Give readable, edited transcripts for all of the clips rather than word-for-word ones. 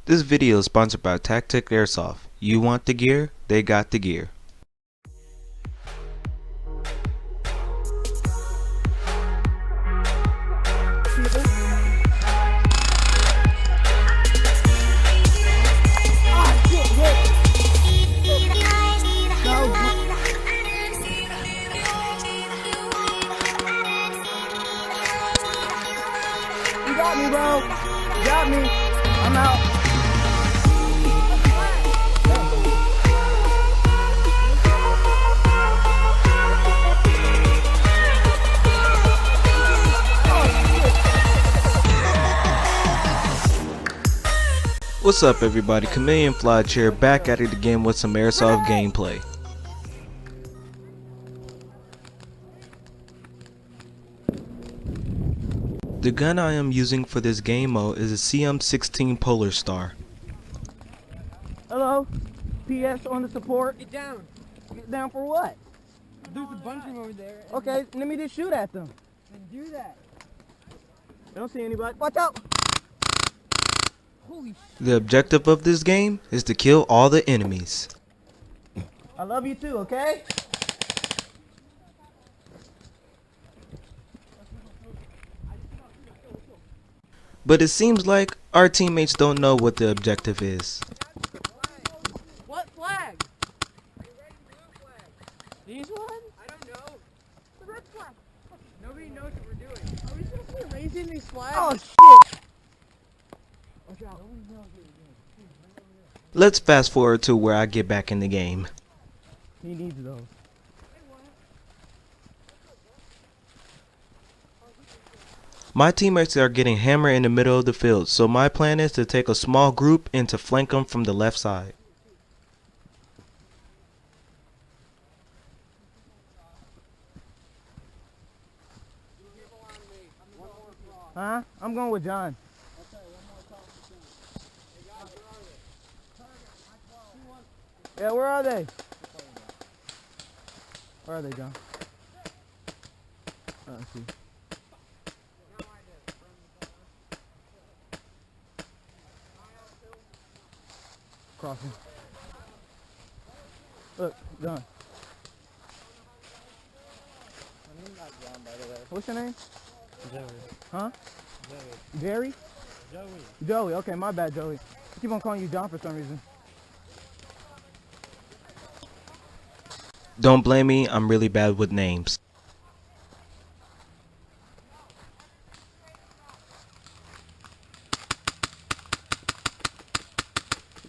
This video is sponsored by Tactic Airsoft. You want the gear? They got the gear. You got me, bro. You got me. I'm out. What's up everybody, Chameleon Fly here, back at it again with some Airsoft gameplay. The gun I am using for this game mode is a CM16 Polar Star. Hello. PS on the support. Get down. Get down for what? There's a bunch of them over there. Okay, let me just shoot at them. Then do that. I don't see anybody. Watch out. Holy shit. The objective of this game is to kill all the enemies. I love you too, okay? But it seems like our teammates don't know what the objective is. What flag? These ones? I don't know. The red flag. Nobody knows what we're doing. Are we supposed to be raising these flags? Oh shit. Watch out. Let's fast forward to where I get back in the game. He needs those. My teammates are getting hammered in the middle of the field, so my plan is to take a small group and to flank them from the left side. Huh? I'm going with John. Yeah, where are they? Where are they, John? Oh, let's see. Crossing. Look, John. What's your name? Joey. Huh? Joey. Jerry? Joey. Joey. Okay, my bad, Joey. I keep on calling you John for some reason. Don't blame me, I'm really bad with names.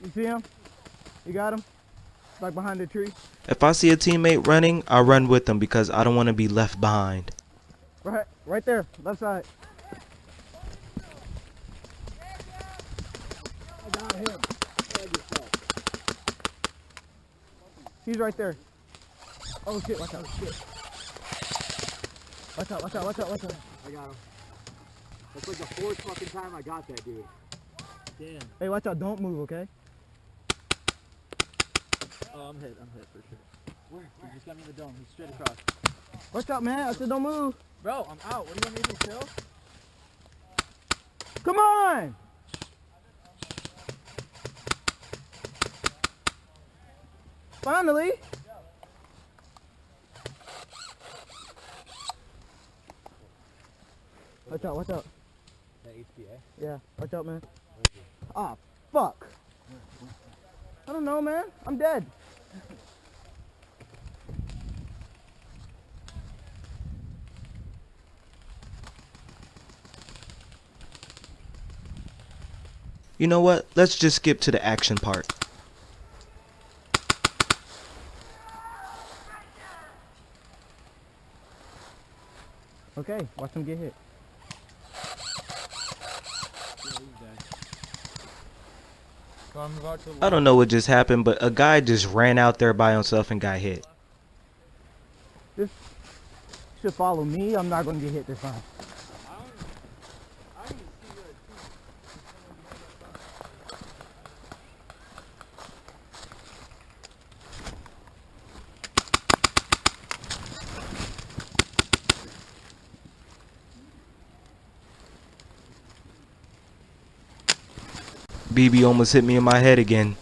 You see him? You got him? Like behind the tree? If I see a teammate running, I run with them because I don't want to be left behind. Right there, left side. I got him. He's right there. Oh shit, watch out, shit. Watch out, watch out, watch out, watch out. I got him. That's like the fourth fucking time I got that dude. Damn. Hey, watch out, don't move, okay? Oh, I'm hit for sure. Where? He just got me in the dome. He's straight across. Watch out, man, I said don't move. Bro, I'm out. What do you want me to kill? Come on! Finally! Watch out, watch out. That HPA? Yeah, watch out, man. Ah, fuck. I don't know, man. I'm dead. You know what? Let's just skip to the action part. Okay, watch him get hit. I don't know what just happened, but a guy just ran out there by himself and got hit. This should follow me. I'm not going to get hit this time. BB almost hit me in my head again.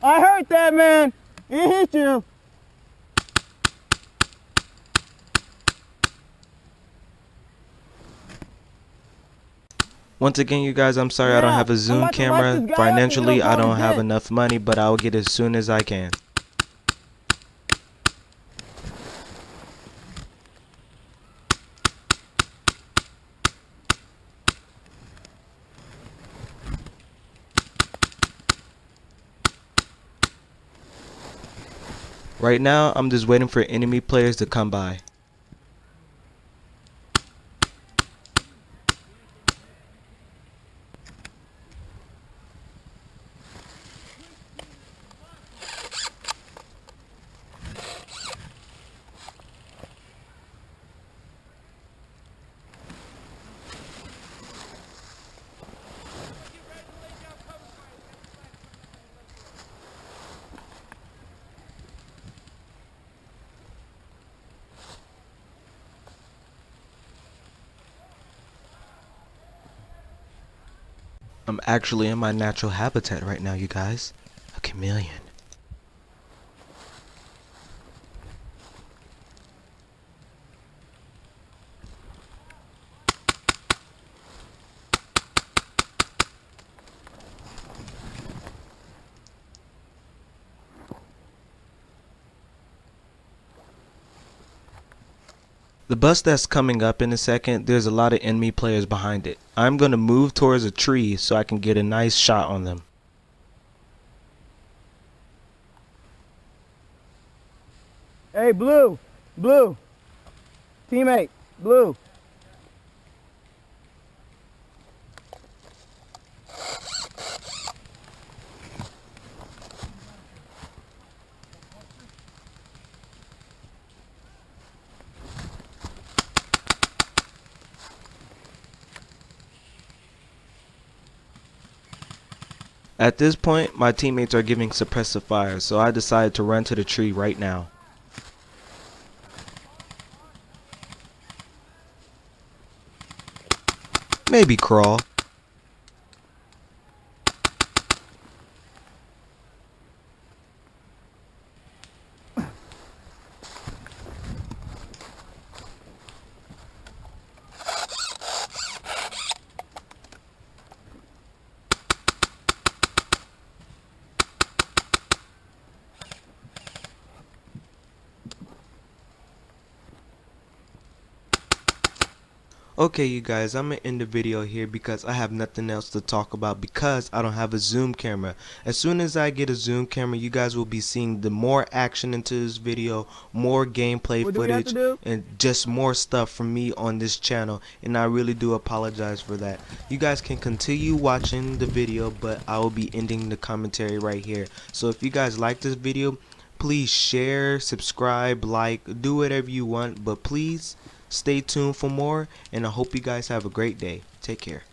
I heard that, man. It hit you. Once again, you guys, I'm sorry I don't have a Zoom camera. Financially, I don't have enough money, but I'll get it as soon as I can. Right now, I'm just waiting for enemy players to come by. I'm actually in my natural habitat right now, you guys. A chameleon. The bus that's coming up in a second, there's a lot of enemy players behind it. I'm going to move towards a tree so I can get a nice shot on them. Hey, Blue. Blue. Teammate. Blue. At this point, my teammates are giving suppressive fire, so I decided to run to the tree right now. Maybe crawl. Okay, you guys, I'm gonna end the video here because I have nothing else to talk about because I don't have a zoom camera. As soon as I get a zoom camera, you guys will be seeing the more action into this video, more gameplay What do we have footage, to do? and just more stuff from me on this channel, and I really do apologize for that. You guys can continue watching the video, but I will be ending the commentary right here. So if you guys like this video, please share, subscribe, like, do whatever you want, but please stay tuned for more, and I hope you guys have a great day. Take care.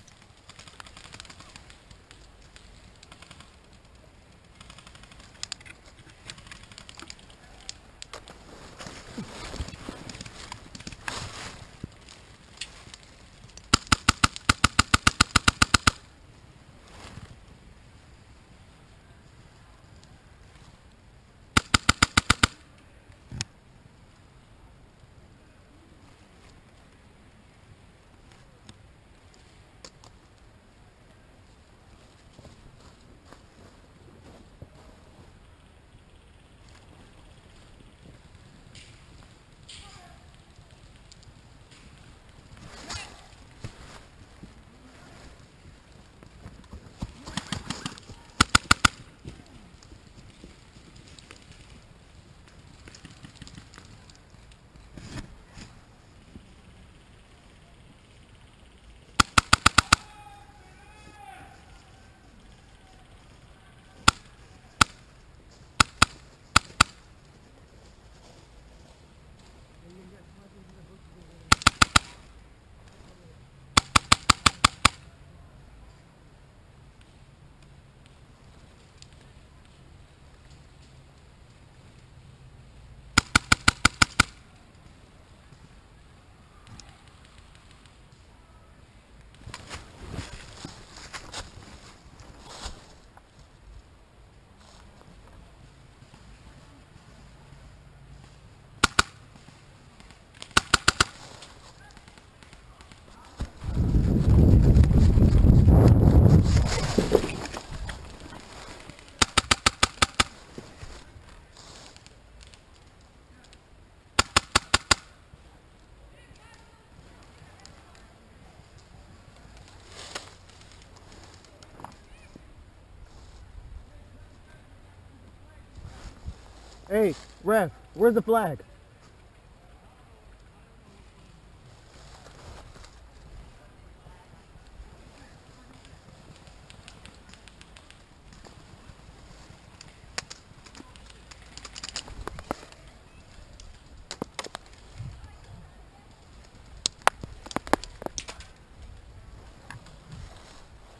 Hey, ref, where's the flag?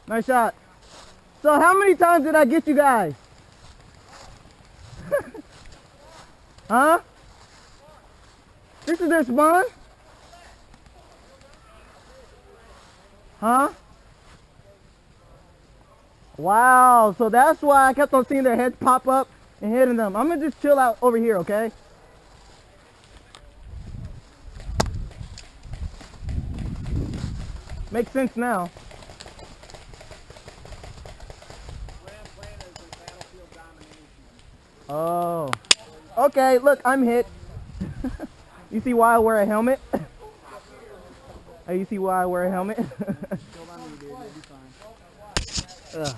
Nice shot. So how many times did I get you guys? Huh? This is their spawn? Huh? Wow, so that's why I kept on seeing their heads pop up and hitting them. I'm gonna just chill out over here, okay? Makes sense now. Oh. Okay, look, I'm hit. You see why I wear a helmet? Hey, you see why I wear a helmet? Ugh.